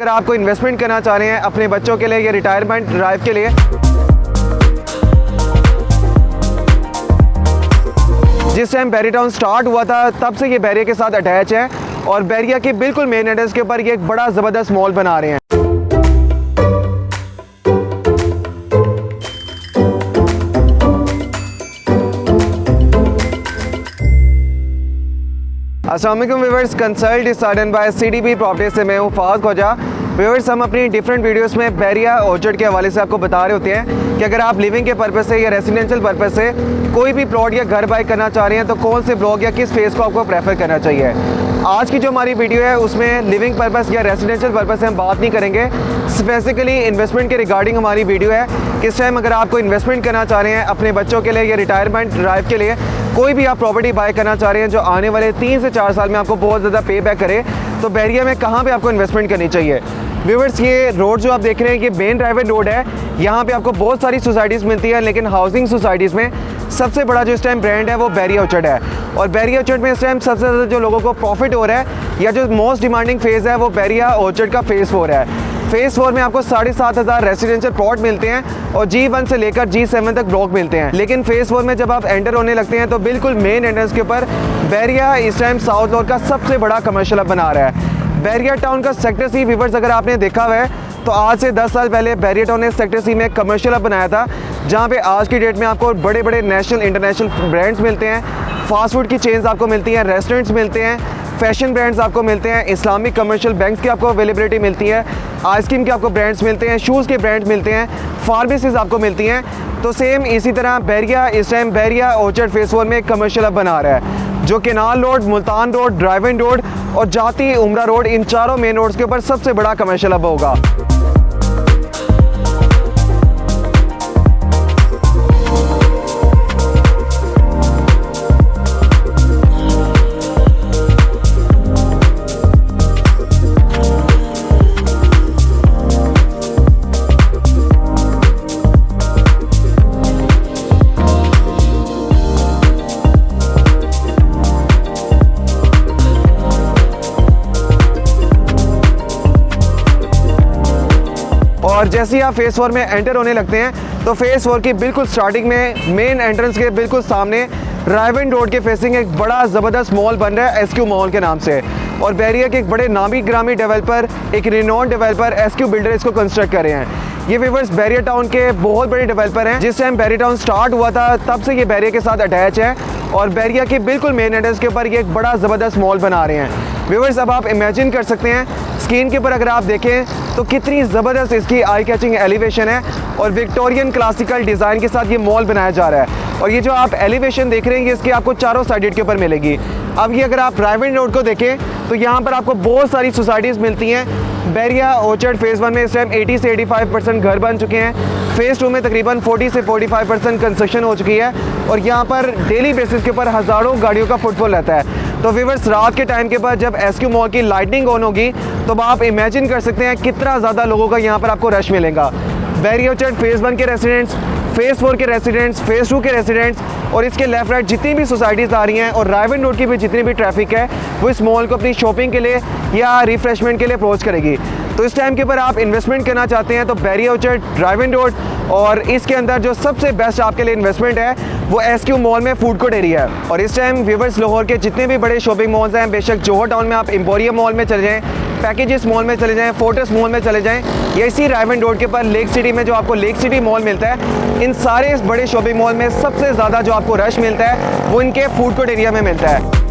अगर आपको इन्वेस्टमेंट करना चाह रहे हैं अपने बच्चों के लिए या रिटायरमेंट ड्राइव के लिए, जिस टाइम बैरिया टाउन स्टार्ट हुआ था तब से ये बैरिया के साथ अटैच है और बैरिया के बिल्कुल मेन एंट्रेंस के ऊपर ये एक बड़ा ज़बरदस्त मॉल बना रहे हैं। अस्सलाम वालेकुम व्यूअर्स, कंसल्ट इज साडन बाय सीडीबी प्रॉपर्टी से मैं हूँ फाज खोजा। व्यूअर्स, हम अपनी डिफरेंट वीडियोस में बैरिया ऑर्चर्ड के हवाले से आपको बता रहे होते हैं कि अगर आप लिविंग के पर्पज़ से या रेजिडेंशियल पर्पज़ से कोई भी प्लॉट या घर बाय करना चाह रहे हैं तो कौन से ब्लॉक या किस फेज़ को आपको प्रेफर करना चाहिए। आज की जो हमारी वीडियो है उसमें लिविंग पर्पज़ या रेजिडेंशियल पर्पज़ से हम बात नहीं करेंगे, स्पेसिफिकली इन्वेस्टमेंट के रिगार्डिंग हमारी वीडियो है। किस टाइम अगर आपको इन्वेस्टमेंट करना चाह रहे हैं अपने बच्चों के लिए या रिटायरमेंट ड्राइव के लिए, कोई भी आप प्रॉपर्टी बाय करना चाह रहे हैं जो आने वाले 3 से 4 साल में आपको बहुत ज़्यादा पे बैक करे, तो बैरिया में कहाँ पे आपको इन्वेस्टमेंट करनी चाहिए। व्यूअर्स, ये रोड जो आप देख रहे हैं ये मेन ड्राइवर रोड है। यहाँ पे आपको बहुत सारी सोसाइटीज़ मिलती है, लेकिन हाउसिंग सोसाइटीज़ में सबसे बड़ा जो इस टाइम ब्रांड है वो बैरिया ऑर्चर्ड है। और बैरिया ऑर्चर्ड में इस टाइम सबसे ज़्यादा जो लोगों को प्रॉफिट हो रहा है या जो मोस्ट डिमांडिंग फेज़ है वो बैरिया ऑर्चर्ड का फेज़ 4 है। फेज़ 4 में आपको 7,500 रेजिडेंशियल प्लॉट मिलते हैं और G1 से लेकर G7 तक ब्लॉक मिलते हैं। लेकिन फेज़ 4 में जब आप एंटर होने लगते हैं तो बिल्कुल मेन एंट्रेंस के ऊपर बैरिया इस टाइम साउथ लोर का सबसे बड़ा कमर्शियल हब बना रहा है। बैरिया टाउन का सेक्टर सी व्यूअर्स अगर आपने देखा हुआ है तो आज से 10 साल पहले बैरिया टाउन ने सेक्टर सी में कमर्शियल हब बनाया था, जहाँ पे आज की डेट में आपको बड़े बड़े नेशनल इंटरनेशनल ब्रांड्स मिलते हैं, फास्ट फूड की चेन्स आपको मिलती हैं, रेस्टोरेंट्स मिलते हैं, फैशन ब्रांड्स आपको मिलते हैं, इस्लामिक कमर्शियल बैंक्स की आपको अवेलेबिलिटी मिलती है, आइसक्रीम के आपको ब्रांड्स मिलते हैं, शूज़ के ब्रांड्स मिलते हैं, फार्मेसीज आपको मिलती हैं। तो सेम इसी तरह बैरिया इस टाइम बैरिया ऑर्चर्ड फेज़ 4 में एक कमर्शियल हब बना रहा है, जो canal road, Multan road, driving road और जाती उमरा रोड, इन चारों मेन रोड्स के ऊपर सबसे बड़ा कमर्शियल हब होगा। और जैसे ही आप फेज़ 4 में एंटर होने लगते हैं तो फेज़ 4 की बिल्कुल स्टार्टिंग में मेन एंट्रेंस के बिल्कुल सामने ड्राइविंग रोड के फेसिंग एक बड़ा ज़बरदस्त मॉल बन रहा है SQ मॉल के नाम से। और बैरिया के एक बड़े नामी ग्रामी डेवलपर, एक रिनोन डेवलपर SQ बिल्डर इसको कंस्ट्रक्ट कर रहे हैं। ये व्यूअर्स बैरिया टाउन के बहुत बड़े डेवलपर हैं। जिस टाइम बैरिया टाउन स्टार्ट हुआ था तब से ये बैरिया के साथ अटैच है और बैरिया के बिल्कुल मेन एंट्रेंस के ऊपर ये एक बड़ा ज़बरदस्त मॉल बना रहे हैं। व्यूअर्स, अब आप इमेजिन कर सकते हैं स्क्रीन के ऊपर अगर आप देखें तो कितनी ज़बरदस्त इसकी आई कैचिंग एलिवेशन है और विक्टोरियन क्लासिकल डिज़ाइन के साथ ये मॉल बनाया जा रहा है। और ये जो आप एलिवेशन देख रहे हैं ये इसकी आपको चारों साइड के ऊपर मिलेगी। अब ये अगर आप ड्राइविंग रोड को देखें तो यहाँ पर आपको बहुत सारी सोसाइटीज़ मिलती हैं। बैरिया ऑर्चर्ड फेज़ 1 में इस टाइम 80 से 85% घर बन चुके हैं। फेज़ 2 में तकरीबन 40 से 45% कंस्ट्रक्शन हो चुकी है और यहाँ पर डेली बेसिस के ऊपर हज़ारों गाड़ियों का फुटफॉल रहता है। तो व्यूअर्स, रात के टाइम के बाद जब SQ मॉल की लाइटिंग ऑन होगी तो आप इमेजिन कर सकते हैं कितना ज़्यादा लोगों का यहाँ पर आपको रश मिलेगा। बैरिया ऑर्चर्ड फेज़ 1 के रेसिडेंट्स, फेज़ 4 के रेसिडेंट्स, फेज़ 2 के रेसिडेंट्स और इसके लेफ्ट राइट जितनी भी सोसाइटीज़ आ रही हैं और ड्राइविंग रोड की भी जितनी भी ट्रैफिक है वो इस मॉल को अपनी शॉपिंग के लिए या रिफ्रेशमेंट के लिए अप्रोच करेगी। तो इस टाइम के ऊपर आप इन्वेस्टमेंट करना चाहते हैं तो बैरिया ऑर्चर्ड, ड्राइविंग रोड और इसके अंदर जो सबसे बेस्ट आपके लिए इन्वेस्टमेंट है वो SQ मॉल में फूड कोर्ट एरिया है। और इस टाइम व्यूअर्स, लाहौर के जितने भी बड़े शॉपिंग मॉल्स हैं, बेशक जोहर टाउन में आप एम्पोरियम मॉल में चले जाएँ, पैकेजेस मॉल में चले जाएँ, फोर्टिस मॉल में चले जाएँ या इसी ड्राइविंग रोड के ऊपर लेक सिटी में जो आपको लेक सिटी मॉल मिलता है, इन सारे इस बड़े शॉपिंग मॉल में सबसे ज़्यादा जो आपको रश मिलता है वो इनके फूड कोर्ट एरिया में मिलता है।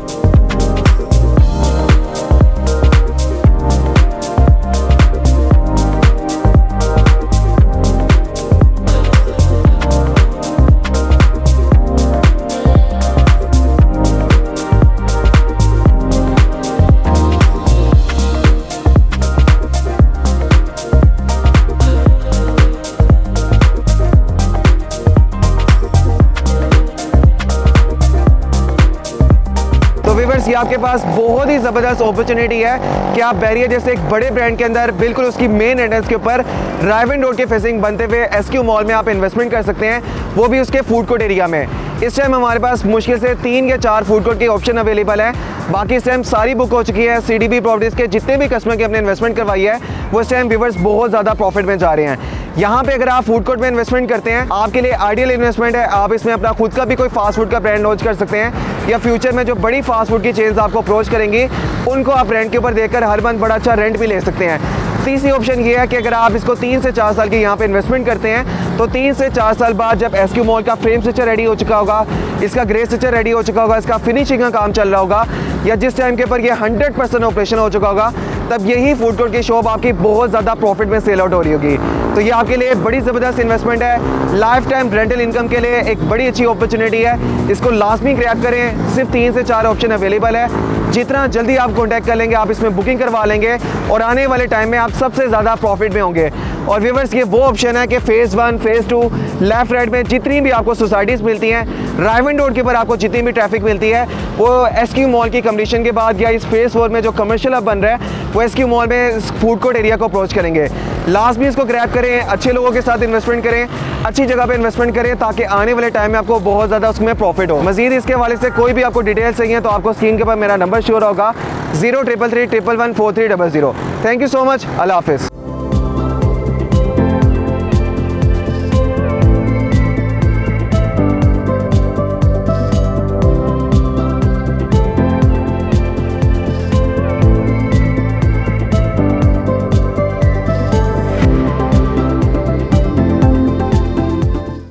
व्यूअर्स, ये आपके पास बहुत ही ज़बरदस्त अपॉर्चुनिटी है कि आप बैरिया जैसे एक बड़े ब्रांड के अंदर बिल्कुल उसकी मेन एंट्रेंस के ऊपर ड्राइविंग रोड के फेसिंग बनते हुए SQ मॉल में आप इन्वेस्टमेंट कर सकते हैं, वो भी उसके फूड कोर्ट एरिया में। इस टाइम हमारे पास मुश्किल से 3 या 4 फूड कोर्ट के ऑप्शन अवेलेबल है। बाकी इस टाइम सारी बुक हो चुकी है। CDB प्रॉपर्टीज़ के जितने भी कस्टमर की अपने इन्वेस्टमेंट करवाई है वो इस टाइम व्यूअर्स बहुत ज़्यादा प्रॉफिट में जा रहे हैं। यहाँ पे अगर आप फूड कोर्ट में इन्वेस्टमेंट करते हैं, आपके लिए आइडियल इन्वेस्टमेंट है। आप इसमें अपना खुद का भी कोई फास्ट फूड का ब्रांड लॉन्च कर सकते हैं, या फ्यूचर में जो बड़ी फास्ट फूड की चेन्स आपको अप्रोच करेंगी उनको आप रेंट के ऊपर देकर हर मंथ बड़ा अच्छा रेंट भी ले सकते हैं। तीसरी ऑप्शन ये है कि अगर आप इसको 3 से 4 साल के यहाँ पे इन्वेस्टमेंट करते हैं तो 3 से 4 साल बाद जब SQ मॉल का फ्रेम स्ट्रक्चर रेडी हो चुका होगा, इसका ग्रे स्ट्रक्चर रेडी हो चुका होगा, इसका फिनिशिंग का काम चल रहा होगा, या जिस टाइम के ऊपर ये 100% ऑपरेशन हो चुका होगा, तब यही फूड कोर्ट की शॉप आपकी बहुत ज़्यादा प्रॉफिट में सेल आउट हो रही होगी। तो ये आपके लिए बड़ी ज़बरदस्त इन्वेस्टमेंट है। लाइफ टाइम रेंटल इनकम के लिए एक बड़ी अच्छी अपॉर्चुनिटी है। इसको लाजमी ग्रैब करें। सिर्फ 3 से 4 ऑप्शन अवेलेबल है। जितना जल्दी आप कॉन्टैक्ट कर लेंगे, आप इसमें बुकिंग करवा लेंगे और आने वाले टाइम में आप सबसे ज़्यादा प्रॉफिट में होंगे। और व्यूअर्स, ये वो ऑप्शन है कि फेज़ 1, फेज़ 2 लेफ्ट राइट में जितनी भी आपको सोसाइटीज़ मिलती हैं, रायवन रोड के ऊपर आपको जितनी भी ट्रैफिक मिलती है, वो SQ मॉल की कंप्लीशन के बाद या इस फेज़ 4 में जो कमर्शियल अब बन रहा है वो SQ मॉल में फूड कोर्ट एरिया को अप्रोच करेंगे। लास्ट में इसको ग्रैब करें, अच्छे लोगों के साथ इन्वेस्टमेंट करें, अच्छी जगह पे इन्वेस्टमेंट करें ताकि आने वाले टाइम में आपको बहुत ज़्यादा उसमें प्रॉफिट हो। मजीद इसके हवाले से कोई भी आपको डिटेल्स चाहिए तो आपको स्क्रीन के ऊपर मेरा नंबर शो होगा 0333 111 4300। Thank you so much. अल्लाह हाफिज़।